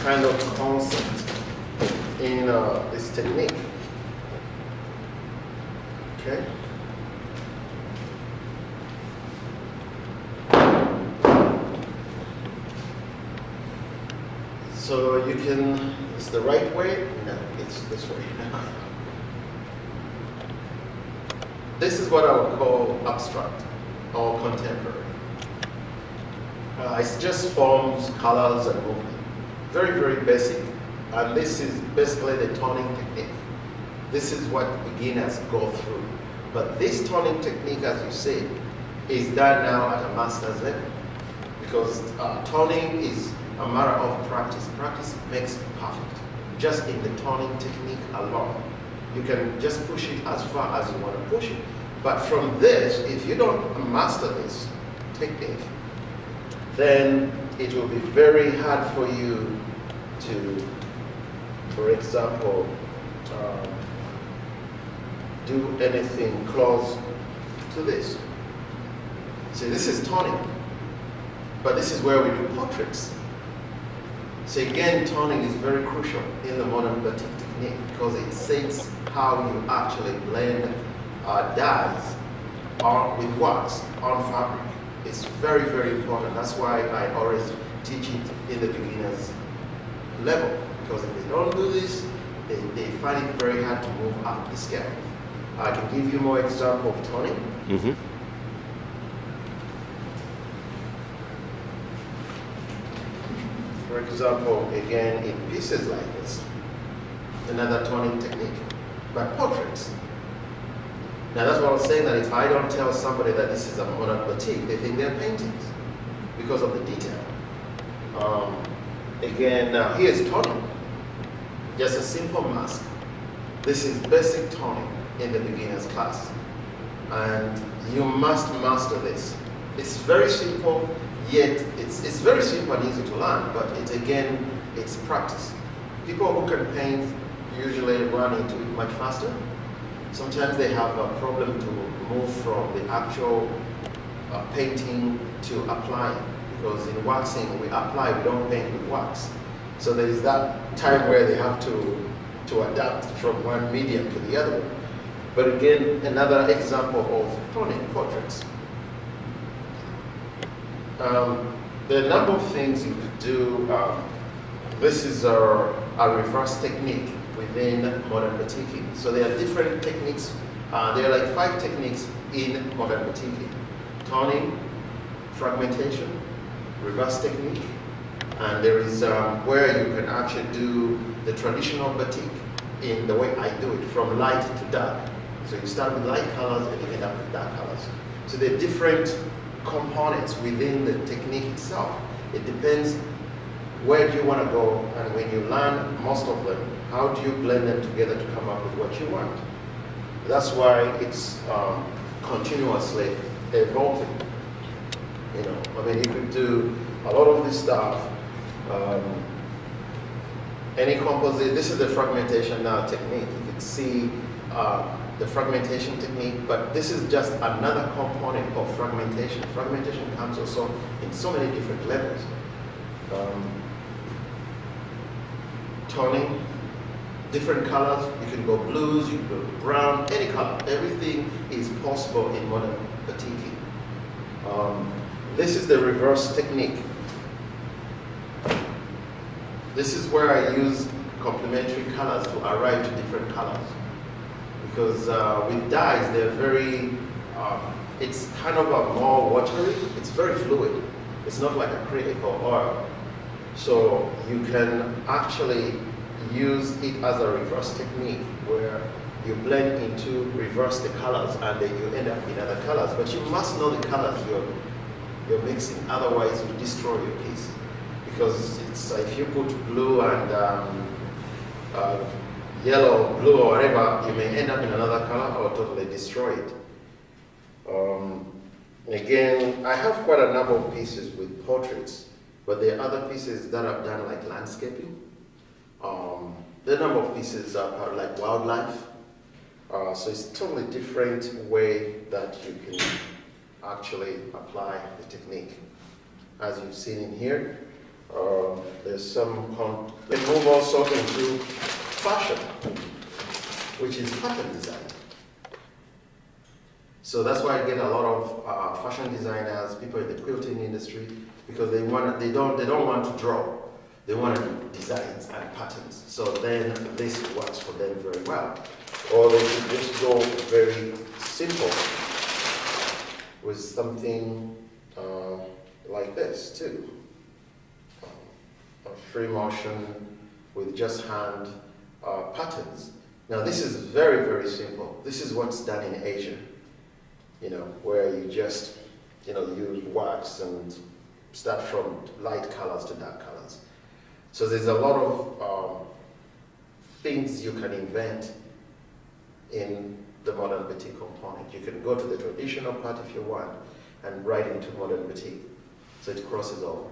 kind of concept in this technique. Okay. So you can, it's the right way? No, it's this way. This is what I would call abstract or contemporary. It's just forms, colors, and movement. Very, very basic. And this is basically the toning technique. This is what beginners go through. But this toning technique, as you say, is done now at a master's level. Because toning is a matter of practice. Practice makes perfect. Just in the toning technique alone. You can just push it as far as you want to push it. But from this, if you don't master this technique, then it will be very hard for you to, for example, do anything close to this. See, this is toning, but this is where we do portraits. So again, toning is very crucial in the modern batik technique because it says how you actually blend dyes with wax on fabric. It's very, very important. That's why I always teach it in the beginner's level, because if they don't do this, they find it very hard to move up the scale. I can give you more example of toning. Mm-hmm. For example, again, in pieces like this, another toning technique, but portraits. Now that's what I was saying, that if I don't tell somebody that this is a modern batik, they think they're paintings because of the detail. Again, here's toning, just a simple mask. This is basic toning in the beginner's class, and you must master this. It's very simple, yet it's very simple and easy to learn, but it's practice. People who can paint usually run into it much faster. Sometimes they have a problem to move from the actual painting to applying, because in waxing we apply, we don't paint with wax. So there is that time where they have to adapt from one medium to the other one. But again, another example of toning, portraits. There are a number of things you could do. This is a reverse technique within modern batiking. So there are different techniques. There are like 5 techniques in modern batiking: toning, fragmentation, reverse technique, and there is where you can actually do the traditional batik in the way I do it, from light to dark. So you start with light colors and you end up with dark colors. So there are different components within the technique itself. It depends where do you want to go, and when you learn most of them, how do you blend them together to come up with what you want? That's why it's continuously evolving. You know, I mean, you could do a lot of this stuff. Any composite, this is the fragmentation now technique. You can see the fragmentation technique, but this is just another component of fragmentation. Fragmentation comes also in so many different levels. Toning, different colors, you can go blues, you can go brown, any color. Everything is possible in modern batiking. This is the reverse technique. This is where I use complementary colors to arrive to different colors. Because with dyes, they're very, it's kind of a more watery, it's very fluid. It's not like acrylic or oil. So you can actually use it as a reverse technique where you blend into, reverse the colors, and then you end up in other colors. But you must know the colors you're mixing, otherwise you destroy your piece. Because it's, if you put blue and yellow, blue, or whatever, you may end up in another color or totally destroy it. Again, I have quite a number of pieces with portraits, but there are other pieces that I've done like landscaping. There are a number of pieces are like wildlife. So it's a totally different way that you can actually apply the technique. As you've seen in here, There's some, they move also into fashion, which is pattern design. So that's why I get a lot of fashion designers, people in the quilting industry, because they don't want to draw. They want to do designs and patterns. So then this works for them very well. Or they could just go very simple with something like this too. A free motion with just hand patterns. Now this is very, very simple. This is what's done in Asia, you know, where you just, you know, use wax and start from light colors to dark colors. So there's a lot of things you can invent in the modern batik component. You can go to the traditional part if you want and right into modern batik. So it crosses over.